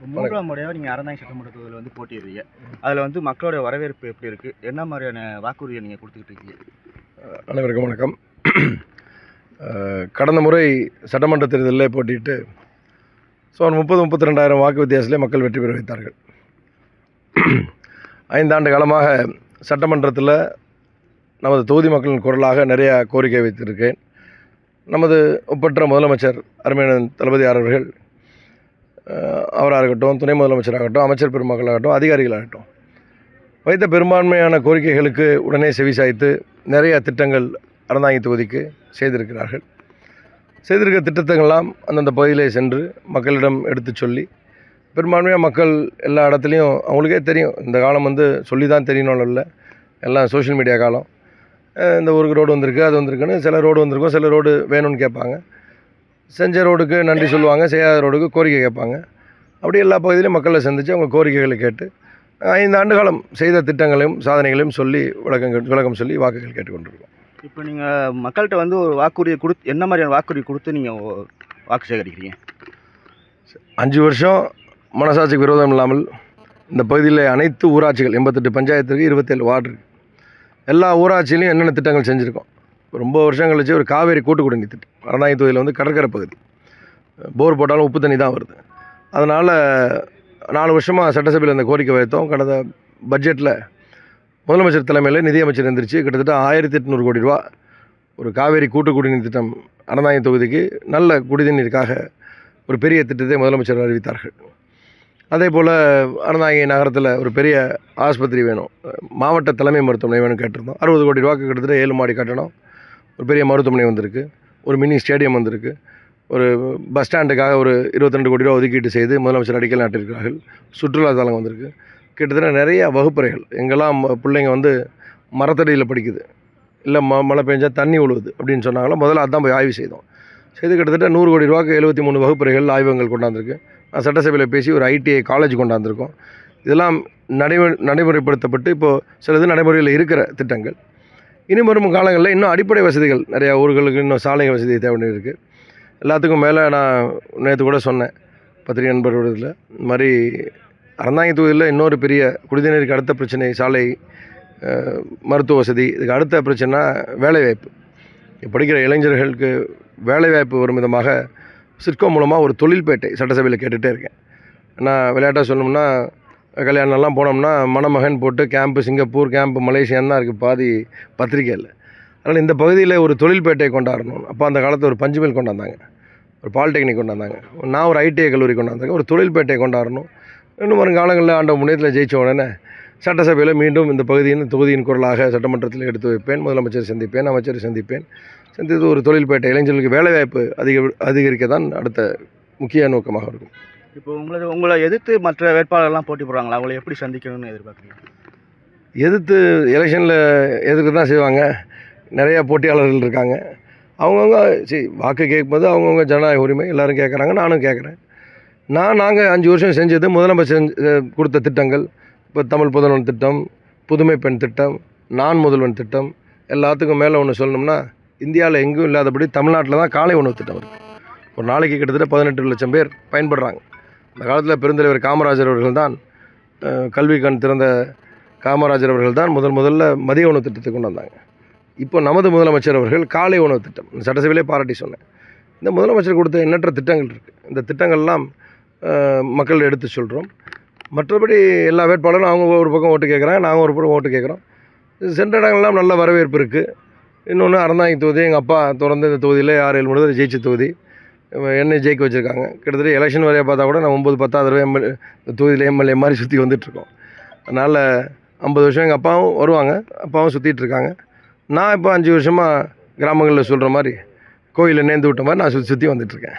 மூன்றாம் முறையாக நீங்கள் அறந்தாங்கி சட்டமன்ற தொகுதியில் வந்து போட்டிடுறீங்க. அதில் வந்து மக்களோட வரவேற்பு எப்படி இருக்குது? என்ன மாதிரியான வாக்குறுதியை நீங்கள் கொடுத்துக்கிட்டு இருக்கீங்க? அனைவருக்கும் வணக்கம். கடந்த முறை சட்டமன்ற தேர்தலில் போட்டிட்டு சுமார் 32,000 வாக்கு வித்தியாசத்திலே மக்கள் வெற்றி பெற வைத்தார்கள். 5 ஆண்டு காலமாக சட்டமன்றத்தில் நமது தொகுதி மக்களின் குரலாக நிறைய கோரிக்கை வைத்திருக்கேன். நமது ஒப்பற்ற முதலமைச்சர் அருமையான தளபதியார் அவர்கள், அவராக இருக்கட்டும், துணை முதலமைச்சராகட்டும், அமைச்சர் பெருமக்களாகட்டும், அதிகாரிகளாகட்டும், வைத்த பெரும்பான்மையான கோரிக்கைகளுக்கு உடனே செவிசாய்த்து நிறைய திட்டங்கள் அறந்தாங்கி தொகுதிக்கு செய்திருக்கிறார்கள். செய்திருக்கிற திட்டங்கள்லாம் அந்தந்த பகுதியிலே சென்று மக்களிடம் எடுத்து சொல்லி, பெரும்பான்மையாக மக்கள் எல்லா இடத்துலையும் அவங்களுக்கே தெரியும். இந்த காலம் வந்து சொல்லி தான் தெரியணும்னு இல்லை, எல்லாம் சோஷியல் மீடியா காலம். இந்த ஊருக்கு ரோடு வந்திருக்கு, அது வந்திருக்குன்னு, சில ரோடு வந்திருக்கும், சில ரோடு வேணும்னு கேட்பாங்க. செஞ்ச ரோடுக்கு நன்றி சொல்லுவாங்க, செய்யாத ரோடுக்கு கோரிக்கை கேட்பாங்க. அப்படி எல்லா பகுதியிலையும் மக்களை சந்தித்து அவங்க கோரிக்கைகளை கேட்டு 5 ஆண்டு காலம் செய்த திட்டங்களையும் சாதனைகளையும் சொல்லி விளக்கம் சொல்லி வாக்குகள் கேட்டுக்கொண்டிருக்கோம். இப்போ நீங்கள் மக்கள்கிட்ட வந்து ஒரு வாக்குறுதியை கொடுத்து என்ன மாதிரியான வாக்குறுதி கொடுத்து நீங்கள் வாக்கு சேகரிக்கிறீங்க? 5 வருஷம் மனசாட்சிக்கு விரோதம் இல்லாமல் இந்த பகுதியில் அனைத்து ஊராட்சிகள் 88 பஞ்சாயத்துக்கு 27 வார்டு இருக்குது. எல்லா ஊராட்சியிலையும் என்னென்ன திட்டங்கள் செஞ்சுருக்கோம். ரொம்ப வருஷம் கழிச்சு ஒரு காவேரி கூட்டு குடிநீர் திட்டம். அறந்தாங்கி தொகுதியில் வந்து கடற்கரை பகுதி, போர் போட்டாலும் உப்பு தண்ணி தான் வருது. அதனால் 4 வருஷமாக சட்டசபையில் இந்த கோரிக்கை வைத்தோம். கடந்த பட்ஜெட்டில் முதலமைச்சர் தலைமையில் நிதியமைச்சர் எந்திரிச்சு கிட்டத்தட்ட 1800 கோடி ரூபா ஒரு காவேரி கூட்டு குடிநீர் திட்டம் அறந்தாங்கி தொகுதிக்கு நல்ல குடிநீருக்காக ஒரு பெரிய திட்டத்தை முதலமைச்சர் அறிவித்தார்கள். அதே போல் அறந்தாங்கி நகரத்தில் ஒரு பெரிய ஆஸ்பத்திரி வேணும், மாவட்ட தலைமை மருத்துவமனை வேணும் கேட்டிருந்தோம். 60 கோடி ரூபாய்க்கு கிட்டத்தட்ட 7 மாடி கட்டணம், ஒரு பெரிய மருத்துவமனை வந்திருக்கு, ஒரு மினி ஸ்டேடியம் வந்திருக்கு, ஒரு பஸ் ஸ்டாண்டுக்காக ஒரு 22 கோடி ரூபா ஒதுக்கீட்டு செய்து முதலமைச்சர் அடிக்கல் நாட்டியிருக்கிறார்கள். சுற்றுலாத்தலம் வந்திருக்கு. கிட்டத்தட்ட நிறைய வகுப்பறைகள், எங்கெல்லாம் பிள்ளைங்க வந்து மரத்தடியில் படிக்குது, இல்லை மழை பெஞ்சால் தண்ணி விழுவுது அப்படின்னு சொன்னாங்களோ முதல்ல அதான் போய் ஆய்வு செய்தோம். செய்து கிட்டத்தட்ட 100 கோடி ரூபாய்க்கு 73 வகுப்பறைகள் ஆய்வகங்கள் கொண்டாந்துருக்கு. நான் சட்டசபையில் பேசி ஒரு ITI காலேஜ் கொண்டாந்துருக்கோம். இதெல்லாம் நடைமுறைப்படுத்தப்பட்டு இப்போது சிலது நடைமுறையில் இருக்கிற திட்டங்கள். இனி வரும் காலங்களில் இன்னும் அடிப்படை வசதிகள் நிறையா ஊர்களுக்கு இன்னும் சாலை வசதி தேவை இருக்குது. எல்லாத்துக்கும் மேலே நான் நேற்று கூட சொன்னேன் பத்திரிகை நண்பர்களோட, இந்த மாதிரி அறந்தாங்கி தொகுதியில் இன்னொரு பெரிய குடிநீருக்கு அடுத்த பிரச்சனை சாலை, மருத்துவ வசதி. இதுக்கு அடுத்த பிரச்சனை வேலைவாய்ப்பு. படிக்கிற இளைஞர்களுக்கு வேலைவாய்ப்பு வரும் விதமாக சிட்கோ மூலமாக ஒரு தொழில்பேட்டை சட்டசபையில் கேட்டுகிட்டே இருக்கேன். நான் விளையாட்டாக சொல்லணும்னா, கல்யாணம்லாம் போனோம்னா மணமகன் போட்டு கேம்ப்பு சிங்கப்பூர், கேம்ப்பு மலேசியான்னு தான் இருக்குது பாதி பத்திரிக்கையில். அதனால் இந்த பகுதியில் ஒரு தொழில்பேட்டை கொண்டாடணும். அப்போ அந்த காலத்தில் ஒரு பஞ்சுமில் கொண்டாந்தாங்க, ஒரு பாலிடெக்னிக் கொண்டாந்தாங்க, நான் ஒரு ITI கல்லூரி கொண்டாந்தாங்க, ஒரு தொழில்பேட்டை கொண்டாடணும். இன்னும் வரும் காலங்களில் ஆண்ட முன்னேற்றத்தில் ஜெயித்த உடனே சட்டசபையில் மீண்டும் இந்த தொகுதியின் குரலாக சட்டமன்றத்தில் எடுத்து வைப்பேன். முதலமைச்சர் சந்திப்பேன், அமைச்சரை சந்திப்பேன். சந்தித்து ஒரு தொழில்பேட்டை இளைஞர்களுக்கு வேலைவாய்ப்பு அதிகரிக்க தான் அடுத்த முக்கிய நோக்கமாக இருக்கும். இப்போ உங்களை எதிர்த்து மற்ற வேட்பாளர்கள்லாம் போட்டி போடுறாங்களா? அவங்களை எப்படி சந்திக்கணும்னு எதிர்பார்க்குறீங்க? எதிர்த்து எலெக்ஷனில் எதிர்க்க தான் செய்வாங்க. நிறையா போட்டியாளர்கள் இருக்காங்க. அவங்கவுங்க வாக்கு கேட்கும்போது அவங்கவுங்க ஜனநாயக உரிமை, எல்லோரும் கேட்குறாங்க, நானும் கேட்குறேன். நாங்கள் 5 வருஷம் செஞ்சது முதலமைச்சர் கொடுத்த திட்டங்கள். இப்போ தமிழ் புதல்வன் திட்டம், புதுமை பெண் திட்டம், நான் முதல்வன் திட்டம். எல்லாத்துக்கும் மேலே ஒன்று சொல்லணும்னா, இந்தியாவில் எங்கும் இல்லாதபடி தமிழ்நாட்டில் தான் காலை உணவு திட்டம் இருக்குது. ஒரு நாளைக்கு கிட்டத்தட்ட 18 லட்சம் பேர் பயன்படுறாங்க. அந்த காலத்தில் பெருந்தலைவர் காமராஜர் அவர்கள் தான், கல்வி கண் திறந்த காமராஜர் அவர்கள் தான் முதல்ல மதிய உணவு திட்டத்தை கொண்டு வந்தாங்க. இப்போ நமது முதலமைச்சர் அவர்கள் காலை உணவு திட்டம் சட்டசபையிலே பாராட்டி சொன்னேன். இந்த முதலமைச்சர் கொடுத்த எண்ணற்ற திட்டங்கள் இருக்குது. இந்த திட்டங்கள்லாம் மக்கள் எடுத்து சொல்கிறோம். மற்றபடி எல்லா வேட்பாளரும் அவங்க ஒரு பக்கம் ஓட்டு கேட்குறாங்க, நாங்கள் ஒரு பக்கம் ஓட்டு கேட்குறோம். சென்ற இடங்கள்லாம் நல்ல வரவேற்பு இருக்குது. இன்னொன்று அறந்தாங்கி தொகுதி எங்கள் அப்பா தொடர்ந்து இந்த தொகுதியில் 6-7 முறை ஜெயிச்ச தொகுதி, என்னை ஜெயிக்க வச்சுருக்காங்க. கிட்டத்தட்ட எலெக்ஷன் வரைய பார்த்தா கூட நான் 9-10 தடவை இந்த தொகுதியில் MLA மாதிரி சுற்றி வந்துட்டுருக்கோம். அதனால் 50 வருஷம் எங்கள் அப்பாவும் வருவாங்க, அப்பாவும் சுற்றிட்டுருக்காங்க. நான் இப்போ 5 வருஷமாக கிராமங்களில் சொல்கிற மாதிரி கோயிலில் நேர்ந்து விட்ட மாதிரி நான் சுற்றி வந்துட்டுருக்கேன்.